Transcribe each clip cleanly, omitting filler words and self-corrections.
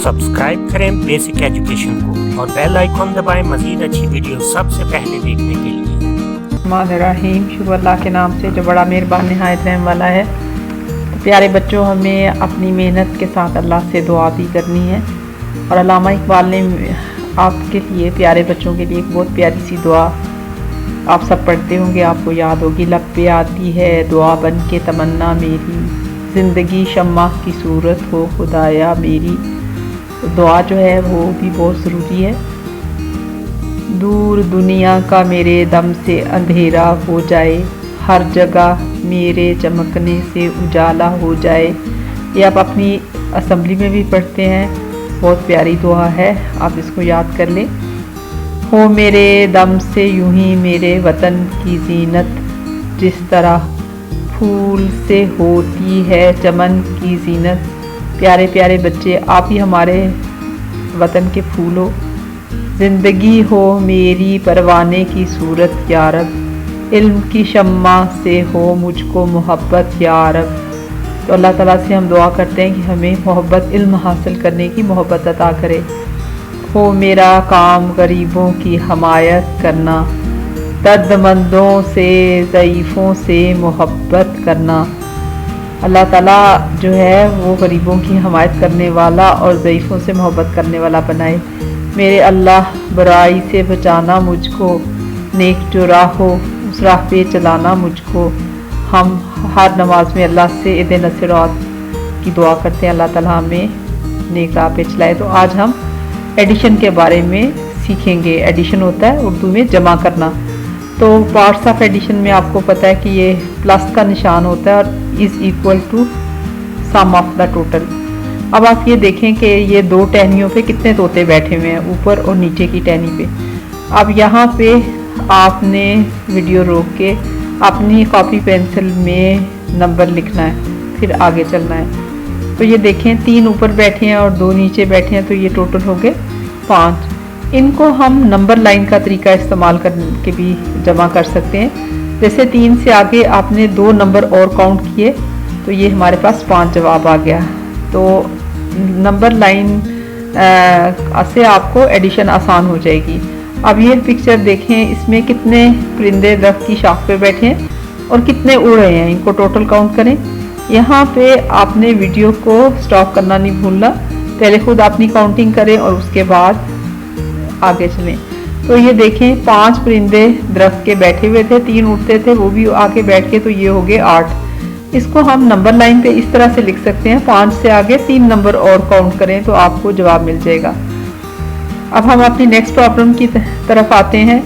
Subscribe करें basic education को और बेल आइकॉन दबाएं मज़ीद अच्छी वीडियो सबसे पहले देखने के लिए। रहमान शुरू अल्लाह के नाम से जो बड़ा मेहरबान निहायत रहम वाला है। तो प्यारे बच्चों, हमें अपनी मेहनत के साथ अल्लाह से दुआ भी करनी है। और अल्लामा इकबाल ने आपके लिए, प्यारे बच्चों के लिए एक बहुत प्यारी सी दुआ आप सब पढ़ते होंगे, आपको याद होगी। लब पे आती है दुआ बन के तमन्ना मेरी, ज़िंदगी शम्मा की सूरत हो खुदाया मेरी। तो दुआ जो है वो भी बहुत ज़रूरी है। दूर दुनिया का मेरे दम से अंधेरा हो जाए, हर जगह मेरे चमकने से उजाला हो जाए। ये आप अपनी असेंबली में भी पढ़ते हैं, बहुत प्यारी दुआ है, आप इसको याद कर लें। हो मेरे दम से यूं ही मेरे वतन की जीनत, जिस तरह फूल से होती है चमन की जीनत। प्यारे प्यारे बच्चे, आप ही हमारे वतन के फूल हो। ज़िंदगी हो मेरी परवाने की सूरत या रब, इल्म की शम्मा से हो मुझको मोहब्बत या रब। तो अल्लाह ताला से हम दुआ करते हैं कि हमें मोहब्बत, इल्म हासिल करने की मोहब्बत अता करे। हो मेरा काम गरीबों की हमायत करना, दर्दमंदों से ज़ईफ़ों से मोहब्बत करना। अल्लाह ताला जो है वो गरीबों की हमायत करने वाला और ज़ईफ़ों से मोहब्बत करने वाला बनाए। मेरे अल्लाह बुराई से बचाना मुझको, नेक जो राह हो उस राह पे चलाना मुझको। हम हर नमाज में अल्लाह से इहदिना सिरात की दुआ करते हैं, अल्लाह ताला हमें नेक राह पे चलाए। तो आज हम एडिशन के बारे में सीखेंगे। एडिशन होता है उर्दू में जमा करना। तो पार्ट्स ऑफ एडिशन में आपको पता है कि ये प्लस का निशान होता है और is equal to sum of the total. अब आप ये देखें कि ये दो टहनियों पे कितने तोते बैठे हुए हैं, ऊपर और नीचे की टहनी पे। अब यहाँ पे आपने वीडियो रोक के अपनी कॉपी पेंसिल में नंबर लिखना है, फिर आगे चलना है। तो ये देखें, 3 ऊपर बैठे हैं और 2 नीचे बैठे हैं, तो ये टोटल हो गए 5। इनको हम नंबर लाइन का तरीका इस्तेमाल करके भी जमा कर सकते हैं। जैसे 3 से आगे आपने 2 नंबर और काउंट किए तो ये हमारे पास 5 जवाब आ गया। तो नंबर लाइन से आपको एडिशन आसान हो जाएगी। अब ये पिक्चर देखें, इसमें कितने परिंदे दरख्त की शाख पे बैठे हैं और कितने उड़ रहे हैं, इनको टोटल काउंट करें। यहाँ पे आपने वीडियो को स्टॉप करना नहीं भूलना, पहले खुद अपनी काउंटिंग करें और उसके बाद आगे चलें। तो ये देखें, 5 परिंदे दरख्त के बैठे हुए थे, 3 उड़ते थे, वो भी आके बैठ के, तो ये हो गए 8। इसको हम नंबर लाइन पे इस तरह से लिख सकते हैं, 5 से आगे 3 नंबर और काउंट करें तो आपको जवाब मिल जाएगा। अब हम अपनी नेक्स्ट प्रॉब्लम की तरफ आते हैं।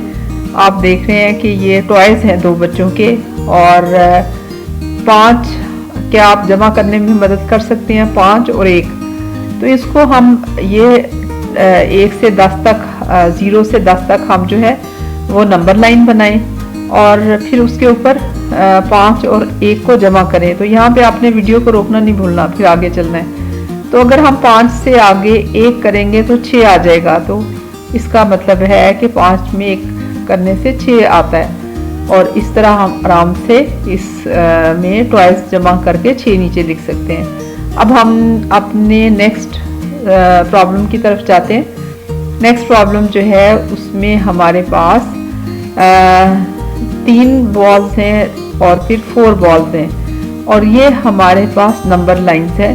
आप देख रहे हैं कि ये टॉयज़ हैं 2 बच्चों के और 5 क्या आप जमा करने में मदद कर सकते हैं, 5 और 1। तो इसको हम ये 1 से 10 तक, 0 से 10 तक हम जो है वो नंबर लाइन बनाएं और फिर उसके ऊपर 5 और 1 को जमा करें। तो यहाँ पे आपने वीडियो को रोकना नहीं भूलना, फिर आगे चलना है। तो अगर हम 5 से आगे 1 करेंगे तो 6 आ जाएगा। तो इसका मतलब है कि 5 में 1 करने से 6 आता है। और इस तरह हम आराम से इस में टॉयज़ जमा करके 6 नीचे लिख सकते हैं। अब हम अपने नेक्स्ट प्रॉब्लम की तरफ जाते हैं। नेक्स्ट प्रॉब्लम जो है उसमें हमारे पास 3 बॉल्स हैं और फिर 4 बॉल्स हैं और ये हमारे पास नंबर लाइन्स है।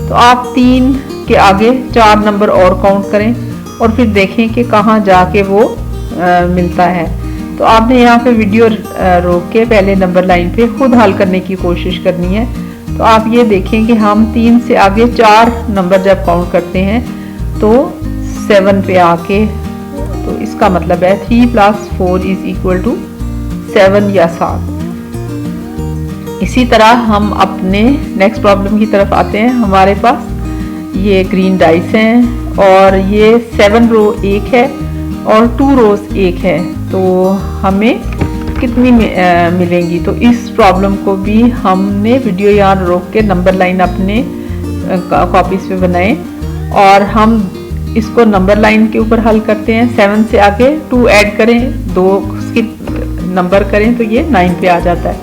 तो आप 3 के आगे 4 नंबर और काउंट करें और फिर देखें कि कहाँ जाके वो मिलता है। तो आपने यहाँ पे वीडियो रोक के पहले नंबर लाइन पे खुद हल करने की कोशिश करनी है। तो आप ये देखें कि हम 3 से आगे 4 नंबर जब काउंट करते हैं तो 7 पे आके, तो इसका मतलब है 3 + 4 = 7 या 7। इसी तरह हम अपने नेक्स्ट प्रॉब्लम की तरफ आते हैं। हमारे पास ये ग्रीन डाइस हैं और ये 7 रो 1 है और 2 रोज 1 है। तो हमें कितनी मिलेंगी? तो इस प्रॉब्लम को भी हमने वीडियो यहाँ रोक के नंबर लाइन अपने कॉपीज पे बनाए और हम इसको नंबर लाइन के ऊपर हल करते हैं। 7 से आगे 2 ऐड करें, 2 स्किप नंबर करें तो ये 9 पे आ जाता है।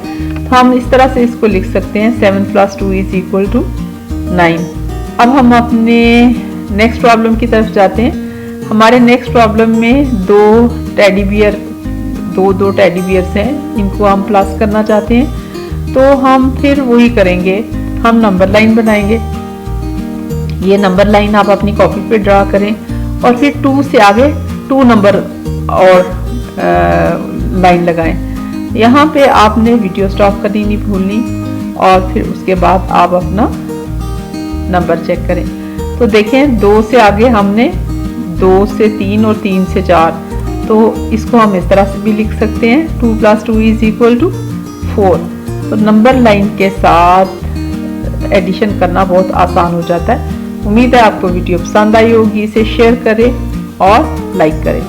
तो हम इस तरह से इसको लिख सकते हैं, 7 + 2 = 9। अब हम अपने नेक्स्ट प्रॉब्लम की तरफ जाते हैं। हमारे नेक्स्ट प्रॉब्लम में दो टेडी बियर्स हैं, इनको हम प्लस करना चाहते हैं। तो हम फिर वही करेंगे, हम नंबर लाइन बनाएंगे। ये नंबर लाइन आप अपनी कॉपी पे ड्रा करें और फिर 2 से आगे 2 नंबर और लाइन लगाएं। यहाँ पे आपने वीडियो स्टॉप करनी नहीं भूलनी और फिर उसके बाद आप अपना नंबर चेक करें। तो देखें 2 से आगे हमने 2 से 3 और 3 से 4, तो इसको हम इस तरह से भी लिख सकते हैं 2 + 2 = 4। तो नंबर लाइन के साथ एडिशन करना बहुत आसान हो जाता है। उम्मीद है आपको वीडियो पसंद आई होगी। इसे शेयर करें और लाइक करें।